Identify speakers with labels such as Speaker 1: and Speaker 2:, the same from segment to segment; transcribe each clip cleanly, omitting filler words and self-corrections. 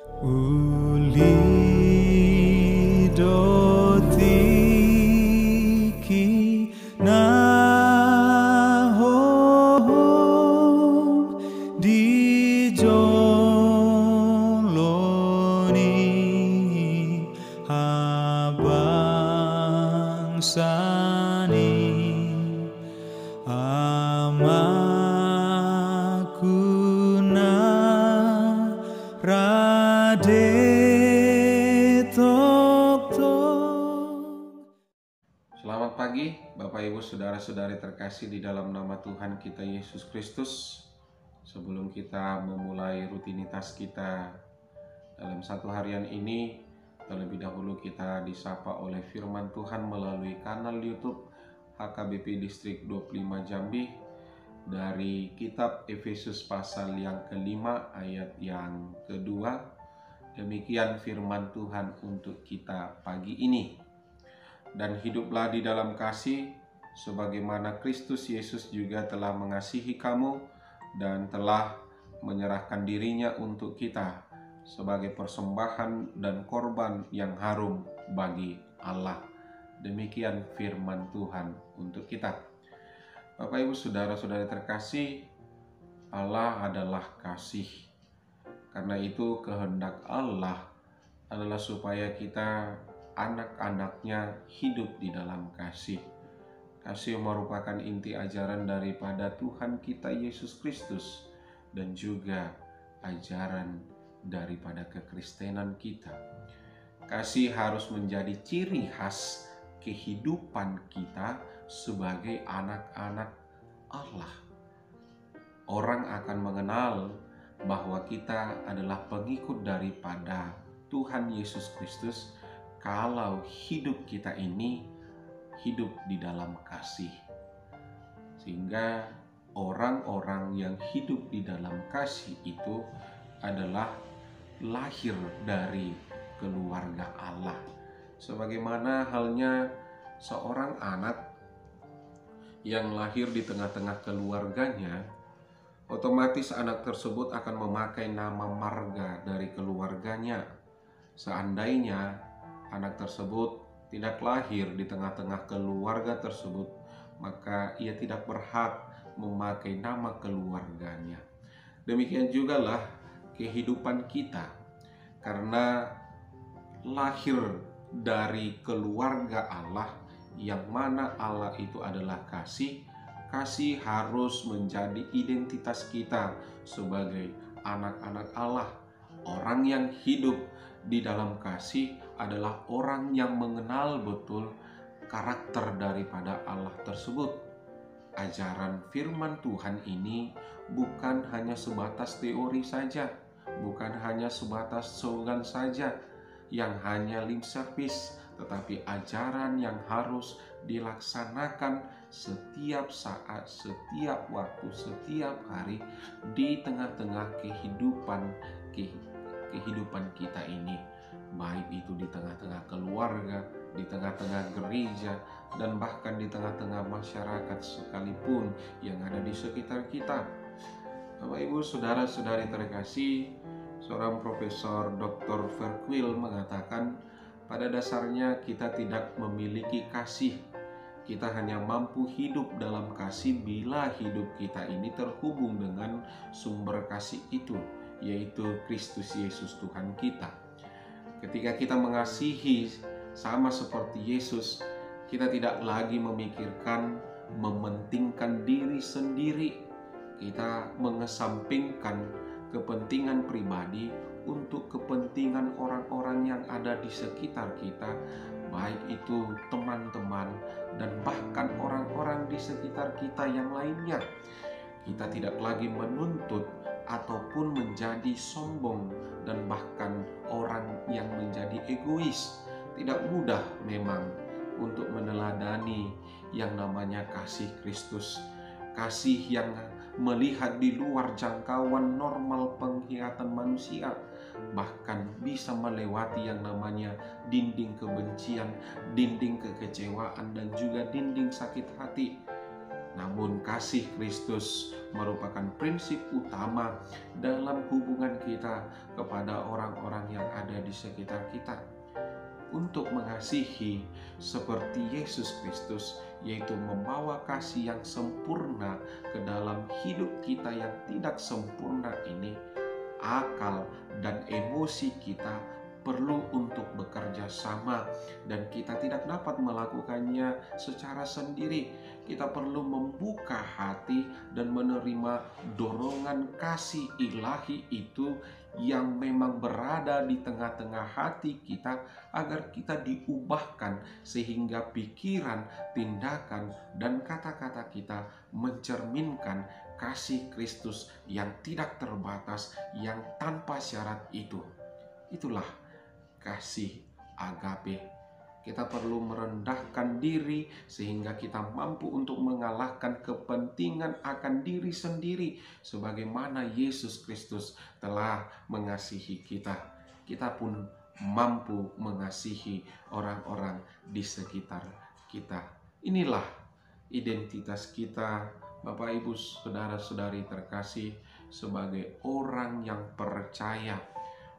Speaker 1: Uli dotiki na ho di joloni habang sani amaku na rade tok.
Speaker 2: Selamat pagi Bapak Ibu Saudara-saudari terkasih di dalam nama Tuhan kita Yesus Kristus. Sebelum kita memulai rutinitas kita dalam satu harian ini, terlebih dahulu kita disapa oleh firman Tuhan melalui kanal YouTube HKBP Distrik 25 Jambi dari kitab Efesus pasal yang kelima ayat yang kedua. Demikian firman Tuhan untuk kita pagi ini. Dan hiduplah di dalam kasih sebagaimana Kristus Yesus juga telah mengasihi kamu dan telah menyerahkan dirinya untuk kita sebagai persembahan dan korban yang harum bagi Allah. Demikian firman Tuhan untuk kita. Bapak Ibu Saudara-saudari terkasih, Allah adalah kasih. Karena itu kehendak Allah adalah supaya kita anak-anaknya hidup di dalam kasih. Kasih merupakan inti ajaran daripada Tuhan kita Yesus Kristus dan juga ajaran daripada kekristenan kita. Kasih harus menjadi ciri khas kehidupan kita sebagai anak-anak Allah. Orang akan mengenal bahwa kita adalah pengikut daripada Tuhan Yesus Kristus kalau hidup kita ini hidup di dalam kasih. Sehingga orang-orang yang hidup di dalam kasih itu adalah lahir dari keluarga Allah. Sebagaimana halnya seorang anak yang lahir di tengah-tengah keluarganya, otomatis anak tersebut akan memakai nama marga dari keluarganya. Seandainya anak tersebut tidak lahir di tengah-tengah keluarga tersebut, maka ia tidak berhak memakai nama keluarganya. Demikian jugalah kehidupan kita, karena lahir dari keluarga Allah, yang mana Allah itu adalah kasih. Kasih harus menjadi identitas kita sebagai anak-anak Allah. Orang yang hidup di dalam kasih adalah orang yang mengenal betul karakter daripada Allah tersebut. Ajaran firman Tuhan ini bukan hanya sebatas teori saja, bukan hanya sebatas slogan saja yang hanya lip service, tetapi ajaran yang harus dilaksanakan setiap saat, setiap waktu, setiap hari di tengah-tengah kehidupan kita ini, baik itu di tengah-tengah keluarga, di tengah-tengah gereja, dan bahkan di tengah-tengah masyarakat sekalipun yang ada di sekitar kita. Bapak Ibu Saudara-saudari terkasih, seorang Profesor Dr. Verquil mengatakan, pada dasarnya kita tidak memiliki kasih. Kita hanya mampu hidup dalam kasih bila hidup kita ini terhubung dengan sumber kasih itu, yaitu Kristus Yesus Tuhan kita. Ketika kita mengasihi sama seperti Yesus, kita tidak lagi memikirkan mementingkan diri sendiri. Kita mengesampingkan kepentingan pribadi untuk kepentingan orang-orang yang ada di sekitar kita, baik itu teman-teman dan bahkan orang-orang di sekitar kita yang lainnya. Kita tidak lagi menuntut ataupun menjadi sombong dan bahkan orang yang menjadi egois. Tidak mudah memang untuk meneladani yang namanya kasih Kristus, kasih yang melihat di luar jangkauan normal penglihatan manusia, bahkan bisa melewati yang namanya dinding kebencian, dinding kekecewaan, dan juga dinding sakit hati. Namun kasih Kristus merupakan prinsip utama dalam hubungan kita kepada orang-orang yang ada di sekitar kita. Untuk mengasihi seperti Yesus Kristus, yaitu membawa kasih yang sempurna ke dalam hidup kita yang tidak sempurna ini, akal dan emosi kita perlu untuk bekerja sama, dan kita tidak dapat melakukannya secara sendiri. Kita perlu membuka hati dan menerima dorongan kasih ilahi itu yang memang berada di tengah-tengah hati kita, agar kita diubahkan sehingga pikiran, tindakan, dan kata-kata kita mencerminkan kasih Kristus yang tidak terbatas, yang tanpa syarat itu. Itulah kasih agape. Kita perlu merendahkan diri sehingga kita mampu untuk mengalahkan kepentingan akan diri sendiri, sebagaimana Yesus Kristus telah mengasihi kita. Kita pun mampu mengasihi orang-orang di sekitar kita. Inilah identitas kita, Bapak Ibu Saudara-saudari terkasih, sebagai orang yang percaya.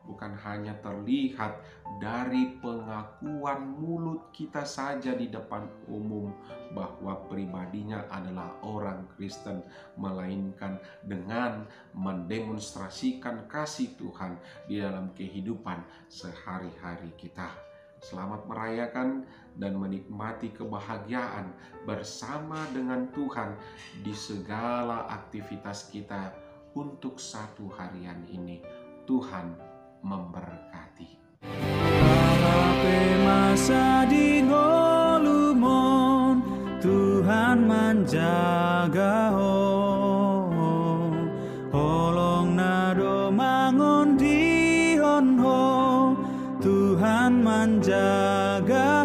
Speaker 2: Bukan hanya terlihat dari pengakuan mulut kita saja di depan umum bahwa pribadinya adalah orang Kristen, melainkan dengan mendemonstrasikan kasih Tuhan di dalam kehidupan sehari-hari kita. Selamat merayakan dan menikmati kebahagiaan bersama dengan Tuhan di segala aktivitas kita untuk satu harian ini. Tuhan memberkati.
Speaker 1: Agape masa di golumon, Tuhan menjaga holong nado mangon di honho, Tuhan menjaga